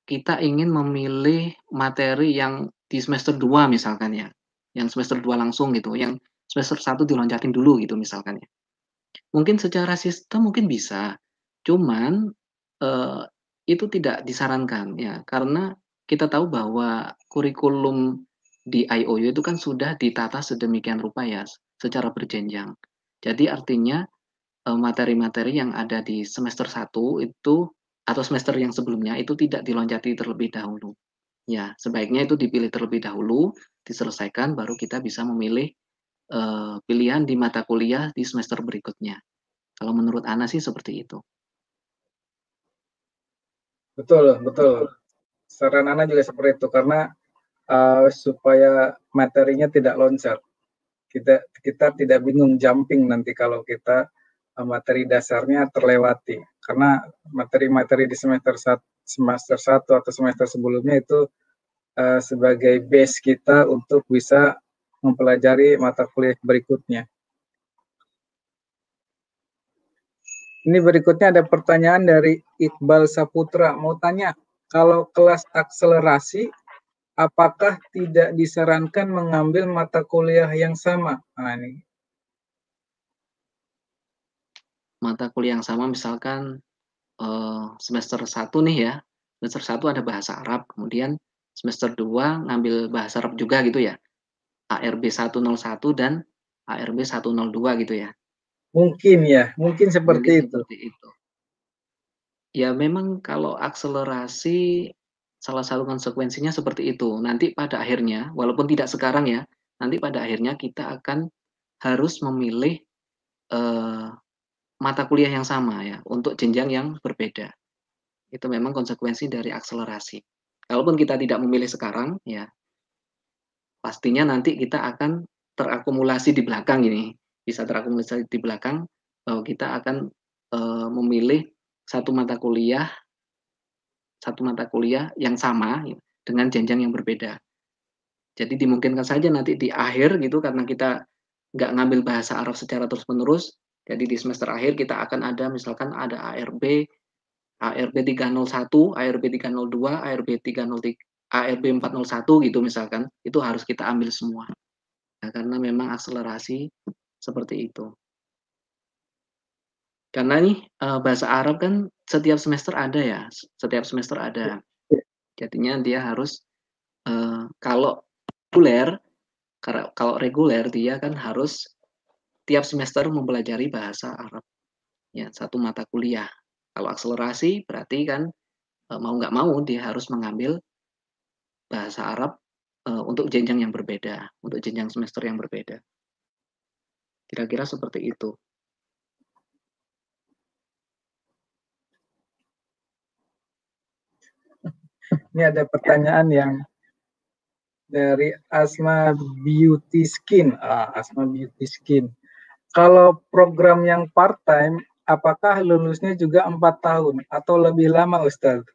kita ingin memilih materi yang di semester 2 misalkan ya, yang semester 2 langsung gitu, yang semester 1 diloncatin dulu gitu misalkan ya. Mungkin secara sistem mungkin bisa, cuman itu tidak disarankan ya, karena kita tahu bahwa kurikulum di IOU itu kan sudah ditata sedemikian rupa ya, secara berjenjang. Jadi artinya materi-materi yang ada di semester 1 itu atau semester yang sebelumnya itu tidak diloncati terlebih dahulu. Ya, sebaiknya itu dipilih terlebih dahulu, diselesaikan, baru kita bisa memilih pilihan di mata kuliah di semester berikutnya. Kalau menurut Ana sih seperti itu.
Betul, betul. Saran Ana juga seperti itu, karena supaya materinya tidak loncat. Kita tidak bingung jumping nanti kalau kita materi dasarnya terlewati, karena materi-materi di semester 1 atau semester sebelumnya itu sebagai base kita untuk bisa mempelajari mata kuliah berikutnya. Ini berikutnya ada pertanyaan dari Iqbal Saputra, mau tanya, kalau kelas akselerasi apakah tidak disarankan mengambil mata kuliah yang sama? Nah, ini.
Mata kuliah yang sama misalkan semester 1 nih ya, semester 1 ada bahasa Arab, kemudian semester 2 ngambil bahasa Arab juga gitu ya, ARB 101 dan ARB 102 gitu ya.
Mungkin ya, mungkin
Mungkin
seperti itu.
seperti itu. Ya memang kalau akselerasi salah satu konsekuensinya seperti itu. Nanti pada akhirnya, walaupun tidak sekarang ya, nanti pada akhirnya kita akan harus memilih mata kuliah yang sama ya, untuk jenjang yang berbeda. Itu memang konsekuensi dari akselerasi. Kalaupun kita tidak memilih sekarang, ya pastinya nanti kita akan terakumulasi di belakang ini. Bisa terakumulasi di belakang bahwa kita akan memilih satu mata kuliah yang sama ya, dengan jenjang yang berbeda. Jadi dimungkinkan saja nanti di akhir gitu, karena kita nggak ngambil bahasa Arab secara terus-menerus, jadi di semester akhir kita akan ada misalkan ada ARB 301, ARB 302, ARB 303, ARB 401 gitu misalkan, itu harus kita ambil semua. Nah, karena memang akselerasi seperti itu. Karena nih bahasa Arab kan setiap semester ada ya, setiap semester ada. Jadinya dia harus kalau reguler dia kan harus tiap semester mempelajari bahasa Arab ya, satu mata kuliah. Kalau akselerasi berarti kan mau nggak mau dia harus mengambil bahasa Arab untuk jenjang yang berbeda, untuk jenjang semester yang berbeda. Kira-kira seperti itu.
Ini ada pertanyaan yang dari Asma Beauty Skin. Asma Beauty Skin. Kalau program yang part-time, apakah lulusnya juga 4 tahun atau lebih lama, Ustadz?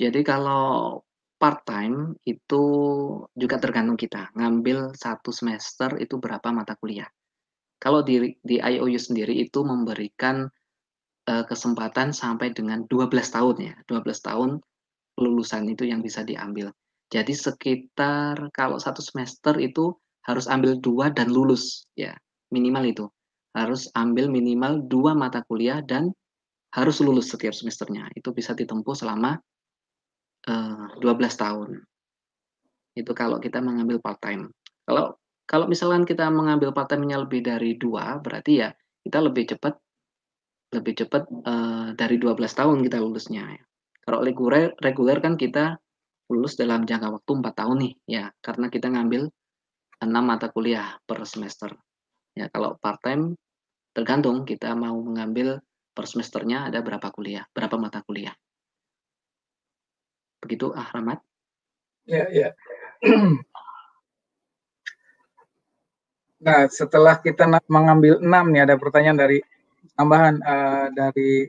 Jadi kalau part-time itu juga tergantung kita. Ngambil satu semester itu berapa mata kuliah. Kalau di IOU sendiri itu memberikan kesempatan sampai dengan 12 tahun ya. 12 tahun lulusan itu yang bisa diambil. Jadi sekitar kalau satu semester itu harus ambil 2 dan lulus ya, minimal itu. Harus ambil minimal 2 mata kuliah dan harus lulus setiap semesternya. Itu bisa ditempuh selama 12 tahun. Itu kalau kita mengambil part-time. Kalau kalau misalkan kita mengambil part-time-nya lebih dari 2, berarti ya kita lebih cepat dari 12 tahun kita lulusnya ya. Kalau reguler kan kita lulus dalam jangka waktu 4 tahun nih ya, karena kita ngambil 6 mata kuliah per semester. Ya, kalau part-time tergantung kita mau mengambil per semesternya ada berapa mata kuliah. Begitu Rahmat.
Ya, ya. Nah, setelah kita mengambil 6 nih, ada pertanyaan dari tambahan dari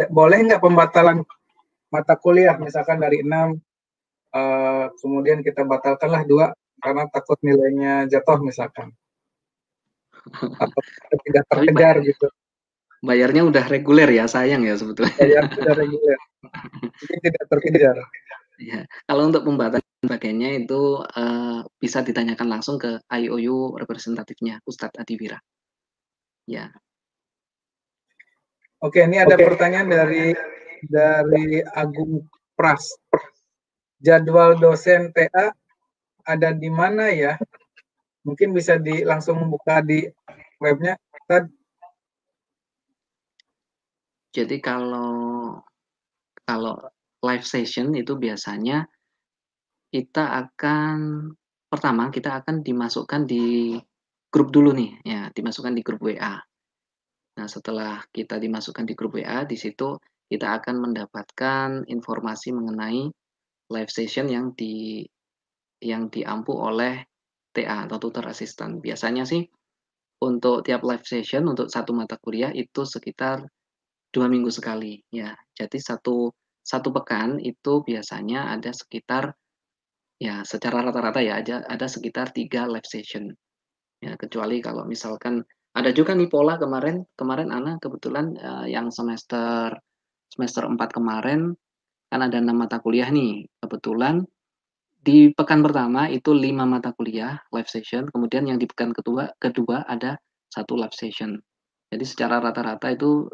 boleh nggak pembatalan mata kuliah, misalkan dari 6 kemudian kita batalkanlah 2 karena takut nilainya jatuh misalkan, atau tidak terkejar gitu.
Bayarnya udah reguler ya, sayang ya sebetulnya.
Bayar sudah reguler, jadi tidak terkejar.
Ya, kalau untuk pembatalan sebagainya itu bisa ditanyakan langsung ke IOU representatifnya Ustadz Adiwira. Ya.
Oke, ini ada pertanyaan dari Agung Pras. Jadwal dosen TA ada di mana ya? Mungkin bisa langsung buka di webnya, Ustaz.
Jadi kalau live session itu biasanya pertama kita akan dimasukkan di grup dulu nih, ya, dimasukkan di grup WA. Nah, setelah kita dimasukkan di grup WA, di situ kita akan mendapatkan informasi mengenai live session yang diampu oleh TA atau tutor assistant. Biasanya sih untuk tiap live session untuk satu mata kuliah itu sekitar 2 minggu sekali, ya. Jadi satu pekan itu biasanya ada sekitar, ya, secara rata-rata ya, ada sekitar 3 live session. Ya, kecuali kalau misalkan ada juga nih pola kemarin Ana kebetulan, yang semester 4 kemarin kan ada 6 mata kuliah nih. Kebetulan di pekan pertama itu 5 mata kuliah live session, kemudian yang di pekan kedua ada satu live session. Jadi secara rata-rata itu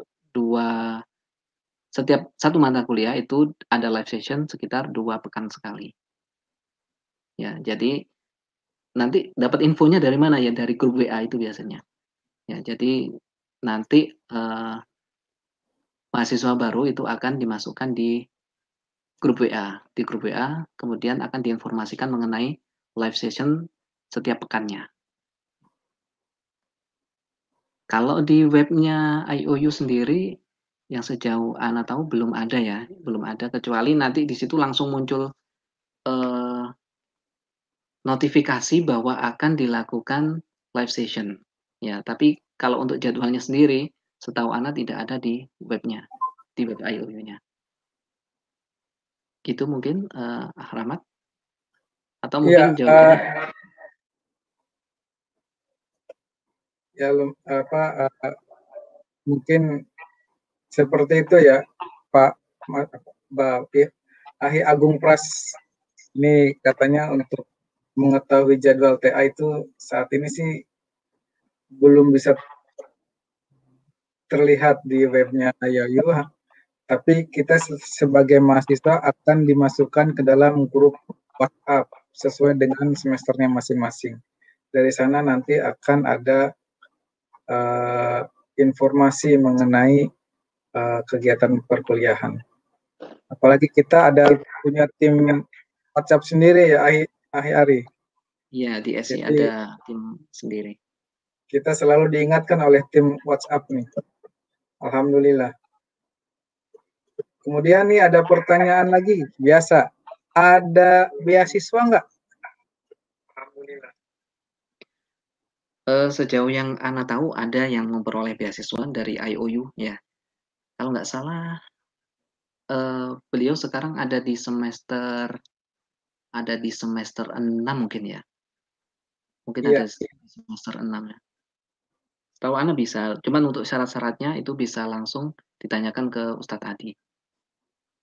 setiap satu mata kuliah itu ada live session sekitar 2 pekan sekali. Ya, jadi nanti dapat infonya dari mana ya? Dari grup WA itu biasanya. Ya, jadi nanti mahasiswa baru itu akan dimasukkan di grup WA. Di grup WA kemudian akan diinformasikan mengenai live session setiap pekannya. Kalau di webnya IOU sendiri, yang sejauh Ana tahu belum ada ya, belum ada kecuali nanti di situ langsung muncul eh, notifikasi bahwa akan dilakukan live session. Ya, tapi kalau untuk jadwalnya sendiri, setahu Ana tidak ada di webnya, di web IOU-nya. Gitu mungkin, Rahmat? Atau
Iya,
mungkin jawabannya
ya mungkin seperti itu ya, Pak Ahi Agung Pras. Ini katanya untuk mengetahui jadwal TA itu saat ini sih belum bisa terlihat di webnya IOU, tapi kita sebagai mahasiswa akan dimasukkan ke dalam grup WhatsApp sesuai dengan semesternya masing-masing. Dari sana nanti akan ada informasi mengenai kegiatan perkuliahan. Apalagi kita ada punya tim WhatsApp sendiri ya, Ahi Ari.
ya di SI
Jadi
ada tim sendiri.
kita selalu diingatkan oleh tim WhatsApp nih. Alhamdulillah. Kemudian nih ada pertanyaan lagi, biasa. Ada beasiswa nggak? Alhamdulillah.
Sejauh yang Ana tahu ada yang memperoleh beasiswa dari IOU ya. Kalau nggak salah, beliau sekarang ada di semester 6 mungkin ya. Mungkin ada
Iya,
di semester 6 ya. Tahu Ana bisa, cuman untuk syarat-syaratnya itu bisa langsung ditanyakan ke Ustadz Adi.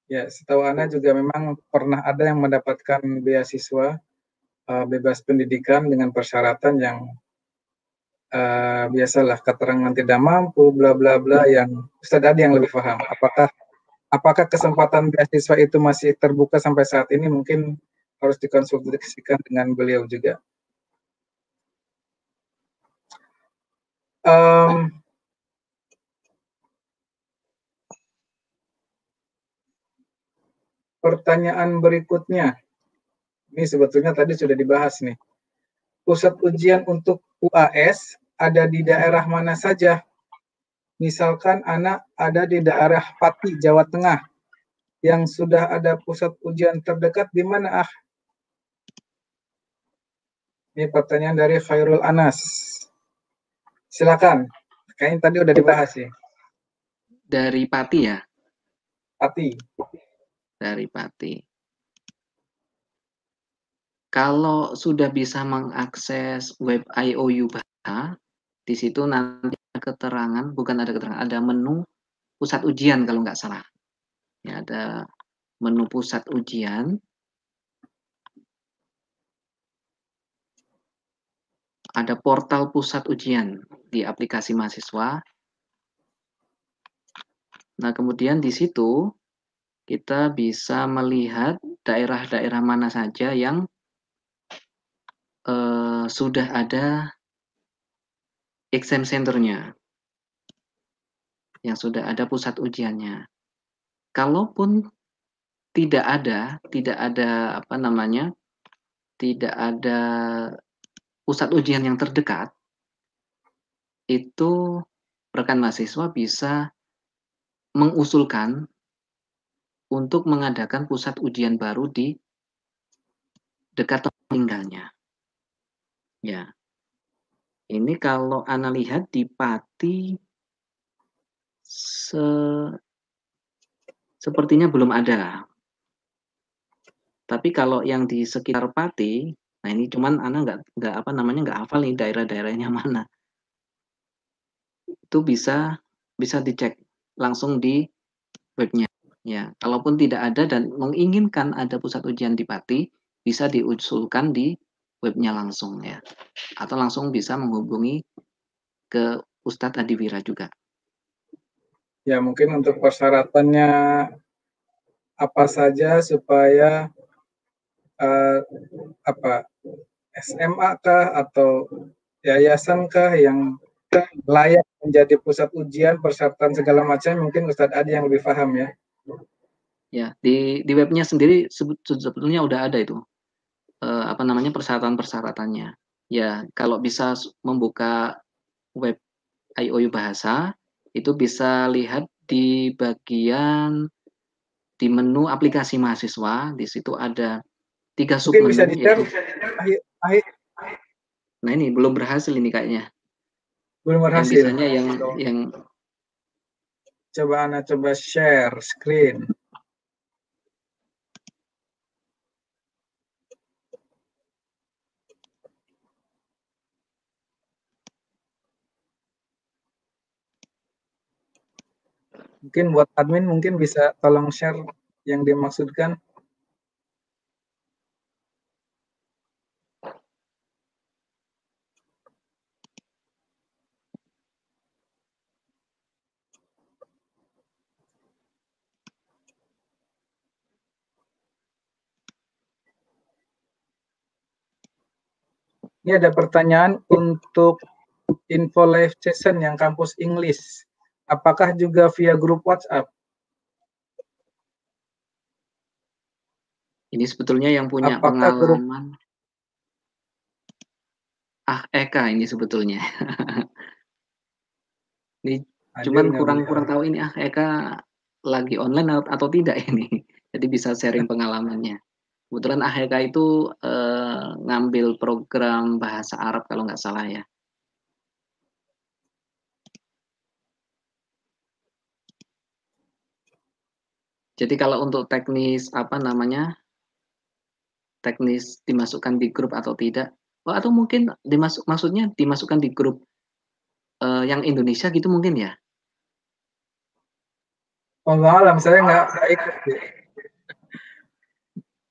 ya. Setahu Ana juga memang pernah ada yang mendapatkan beasiswa bebas pendidikan dengan persyaratan yang biasalah keterangan tidak mampu, bla bla bla yang Ustadz Adi yang lebih paham. Apakah kesempatan beasiswa itu masih terbuka sampai saat ini? Mungkin harus dikonsultasikan dengan beliau juga. Pertanyaan berikutnya, ini sebetulnya tadi sudah dibahas nih. Pusat ujian untuk UAS ada di daerah mana saja? Misalkan anak ada di daerah Pati, Jawa Tengah. Yang sudah ada pusat ujian terdekat di mana? Ini pertanyaan dari Khairul Anas. Silakan. Kayaknya tadi udah dibahas ya.
Dari Pati ya?
Pati.
Dari Pati. Kalau sudah bisa mengakses web IOU Bata, di situ nanti ada menu pusat ujian kalau nggak salah. Ya, ada menu pusat ujian. Ada portal pusat ujian di aplikasi mahasiswa. Nah, kemudian di situ kita bisa melihat daerah-daerah mana saja yang sudah ada exam center-nya, yang sudah ada pusat ujiannya. Kalaupun tidak ada apa namanya, tidak ada pusat ujian yang terdekat, itu rekan mahasiswa bisa mengusulkan untuk mengadakan pusat ujian baru di dekat tempat tinggalnya. Ya, ini kalau Ana lihat di Pati sepertinya belum ada. Tapi kalau yang di sekitar Pati, nah ini cuman Ana nggak apa namanya nggak hafal nih daerah-daerahnya mana. Itu bisa dicek langsung di webnya. Ya, kalaupun tidak ada dan menginginkan ada pusat ujian di Pati, bisa diusulkan di webnya langsung ya, atau langsung bisa menghubungi ke Ustadz Adiwira juga.
Ya, mungkin untuk persyaratannya apa saja supaya apa SMA kah atau yayasan kah yang layak menjadi pusat ujian, persyaratan segala macam, mungkin Ustadz Adi yang lebih paham ya.
Ya, di webnya sendiri sebetulnya udah ada itu apa namanya persyaratan-persyaratannya. Ya, kalau bisa membuka web IOU Bahasa, itu bisa lihat di bagian di menu aplikasi mahasiswa. Di situ ada 3
Mungkin bisa
submenu,
di-share, Akhir,
nah ini belum berhasil ini kayaknya.
belum
Yang
berhasil.
bisanya yang
Coba Ana coba share screen. Mungkin buat admin mungkin bisa tolong share yang dimaksudkan. Ini ada pertanyaan untuk info live session yang kampus English. Apakah juga via grup WhatsApp?
ini sebetulnya yang punya
Apakah grup
pengalaman Eka ini sebetulnya. Ini
hadir
cuman
nggak
kurang
beliau?
tahu ini Eka lagi online atau tidak ini. Jadi bisa sharing pengalamannya. Kebetulan Eka itu ngambil program bahasa Arab kalau nggak salah ya. Jadi kalau untuk teknis apa namanya, teknis dimasukkan di grup atau tidak, atau mungkin maksudnya dimasukkan di grup yang Indonesia gitu mungkin ya?
Wallahualam, saya nggak ikut.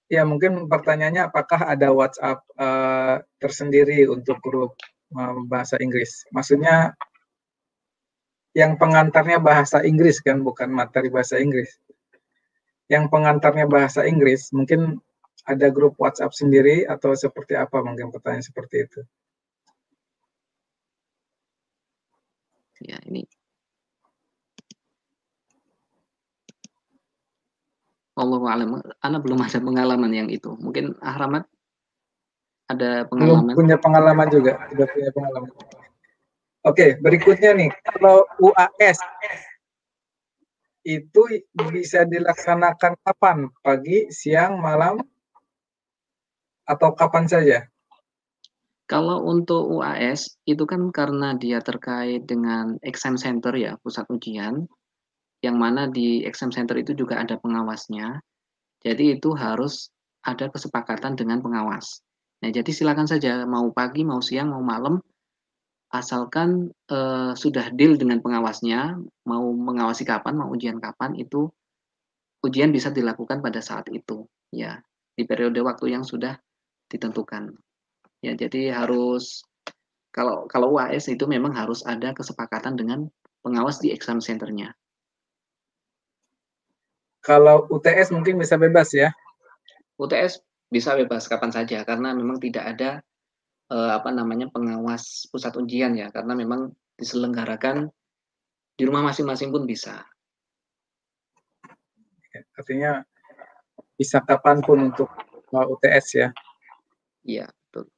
Ya, mungkin pertanyaannya apakah ada WhatsApp tersendiri untuk grup bahasa Inggris? Maksudnya yang pengantarnya bahasa Inggris kan, bukan materi bahasa Inggris. Yang pengantarnya bahasa Inggris, mungkin ada grup WhatsApp sendiri atau seperti apa, mungkin pertanyaan seperti itu.
Ya, ini. Allahu a'lam. Ana belum ada pengalaman yang itu. Mungkin Rahmat ada
Belum
pengalaman.
punya pengalaman juga, tidak punya pengalaman. Oke, berikutnya nih, kalau UAS itu bisa dilaksanakan kapan? Pagi, siang, malam, atau kapan saja?
Kalau untuk UAS itu kan karena dia terkait dengan exam center ya, pusat ujian, yang mana di exam center itu juga ada pengawasnya. Jadi itu harus ada kesepakatan dengan pengawas. Nah, jadi silakan saja mau pagi, mau siang, mau malam, asalkan sudah deal dengan pengawasnya, mau mengawasi kapan, mau ujian kapan, itu ujian bisa dilakukan pada saat itu, ya, di periode waktu yang sudah ditentukan. Ya, jadi harus kalau UAS itu memang harus ada kesepakatan dengan pengawas di exam center-nya.
Kalau UTS mungkin bisa bebas ya?
UTS bisa bebas kapan saja karena memang tidak ada pengawas pusat ujian ya, karena memang diselenggarakan di rumah masing-masing pun bisa.
Artinya bisa kapanpun untuk UTS ya.
Iya, betul.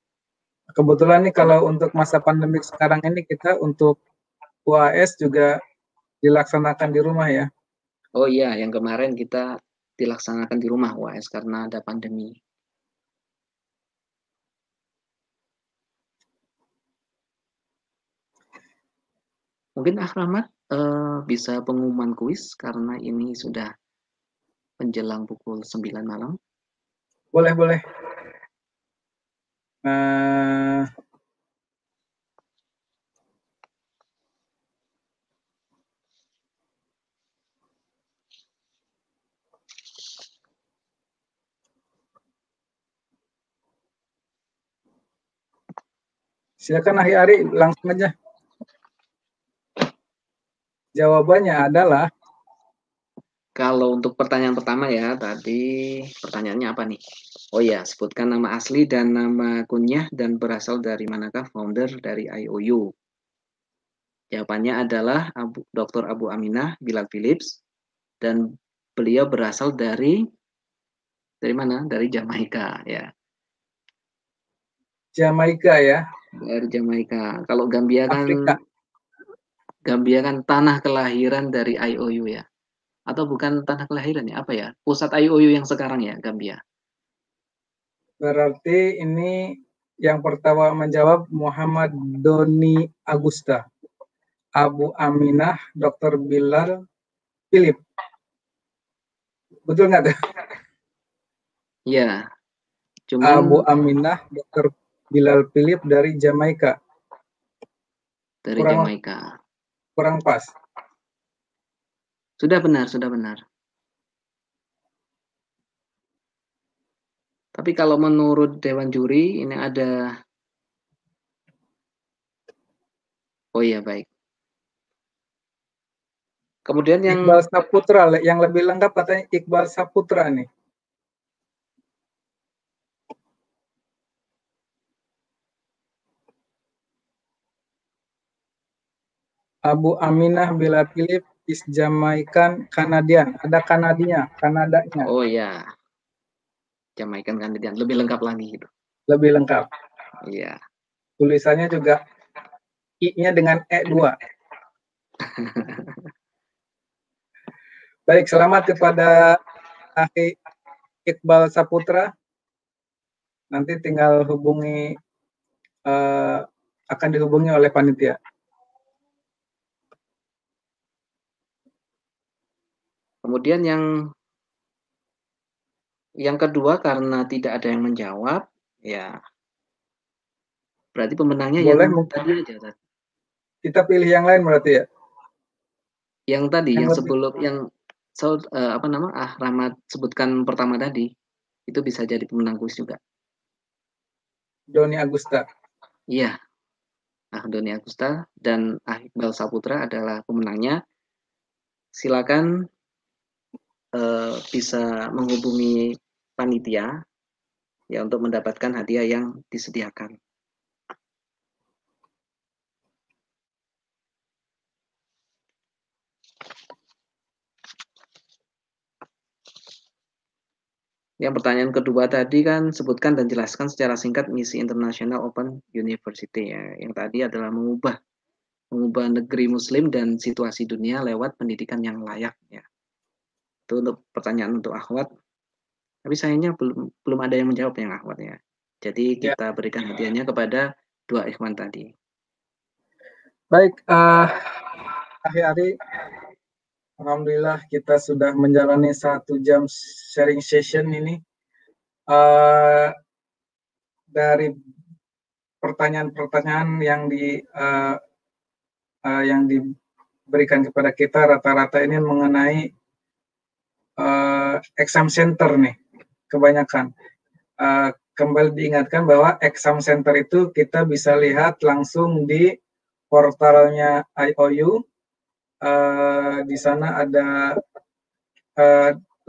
Kebetulan nih kalau untuk masa pandemi sekarang ini kita untuk UAS juga dilaksanakan di rumah ya.
Oh iya, yang kemarin kita dilaksanakan di rumah UAS karena ada pandemi. Mungkin Rahmat bisa pengumuman kuis karena ini sudah menjelang pukul 9 malam.
Boleh, boleh. Nah, silakan Ari, langsung aja. Jawabannya adalah
kalau untuk pertanyaan pertama ya, tadi pertanyaannya apa nih? Oh ya, sebutkan nama asli dan nama kunyah dan berasal dari manakah founder dari IOU. Jawabannya adalah Dr. Abu Aminah Bilal Philips, dan beliau berasal dari mana? Dari Jamaika ya.
Jamaika ya.
Dari Jamaika. Kalau Gambia
Afrika.
kan tanah kelahiran dari IOU ya. Atau bukan tanah kelahiran ya, apa ya? Pusat IOU yang sekarang ya, Gambia.
Berarti ini yang pertama menjawab Muhammad Doni Agusta. Abu Aminah Dr. Bilal Philip. Betul nggak tuh?
Iya.
Abu Aminah Dr. Bilal Philip dari Jamaika.
Dari Jamaika.
Kurang pas.
Sudah benar, sudah benar. Tapi kalau menurut Dewan Juri ini ada. Oh iya, baik. Kemudian yang
Iqbal Saputra, yang lebih lengkap katanya Iqbal Saputra nih. Abu Aminah Bilal Philip is Jamaican Canadian. Ada Kanadanya.
Oh iya. Jamaican Canadian. Lebih lengkap lagi gitu.
Lebih lengkap.
Iya.
Tulisannya juga I-nya dengan E2. Baik, selamat kepada Akhi Iqbal Saputra. Nanti tinggal hubungi, akan dihubungi oleh panitia.
Kemudian yang kedua, karena tidak ada yang menjawab, ya berarti pemenangnya
boleh,
yang tadi aja.
Kita pilih yang lain berarti ya?
Yang tadi, yang sebelum, Rahmat sebutkan pertama tadi, itu bisa jadi pemenang kuis juga.
Doni Agusta.
Iya, Doni Agusta dan Iqbal Saputra adalah pemenangnya. Silakan bisa menghubungi panitia ya untuk mendapatkan hadiah yang disediakan. Yang pertanyaan kedua tadi kan, sebutkan dan jelaskan secara singkat misi International Open University ya. Yang tadi adalah mengubah negeri muslim dan situasi dunia lewat pendidikan yang layak ya. Itu untuk pertanyaan untuk akhwat. Tapi sayangnya belum ada yang menjawab yang akhwat ya. Jadi kita berikan hadiahnya kepada dua ikhwan tadi.
Baik, Ari, alhamdulillah kita sudah menjalani 1 jam sharing session ini. Dari pertanyaan-pertanyaan yang diberikan kepada kita rata-rata ini mengenai exam center nih, kebanyakan. Kembali diingatkan bahwa exam center itu kita bisa lihat langsung di portalnya IOU. Di sana ada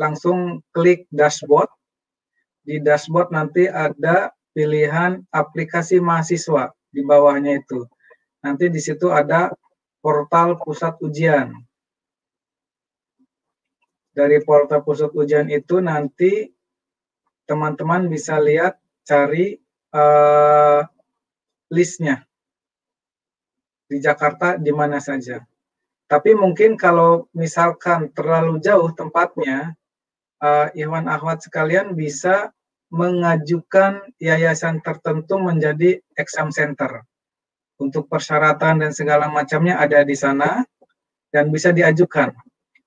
langsung klik dashboard. Di dashboard nanti ada pilihan aplikasi mahasiswa di bawahnya itu. Nanti di situ ada portal pusat ujian. Dari portal pusat ujian itu nanti teman-teman bisa lihat, cari listnya di Jakarta di mana saja. Tapi mungkin kalau misalkan terlalu jauh tempatnya, Ikhwan akhwat sekalian bisa mengajukan yayasan tertentu menjadi exam center. Untuk persyaratan dan segala macamnya ada di sana dan bisa diajukan.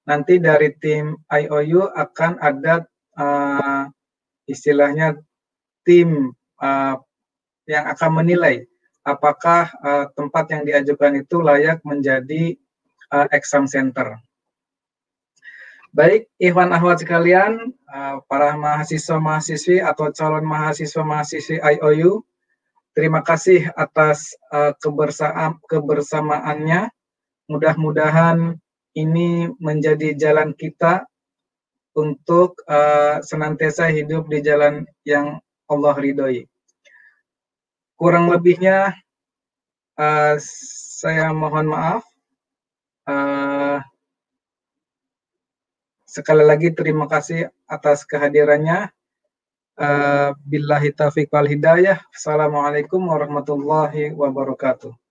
Nanti dari tim IOU akan ada istilahnya tim yang akan menilai apakah tempat yang diajukan itu layak menjadi exam center. Baik, Ikhwan akhwat sekalian, para mahasiswa-mahasiswi atau calon mahasiswa-mahasiswi IOU, terima kasih atas kebersamaannya. Mudah-mudahan ini menjadi jalan kita untuk senantiasa hidup di jalan yang Allah ridhoi. Kurang lebihnya saya mohon maaf. Sekali lagi terima kasih atas kehadirannya. Billahi taufiq wal hidayah. Assalamualaikum warahmatullahi wabarakatuh.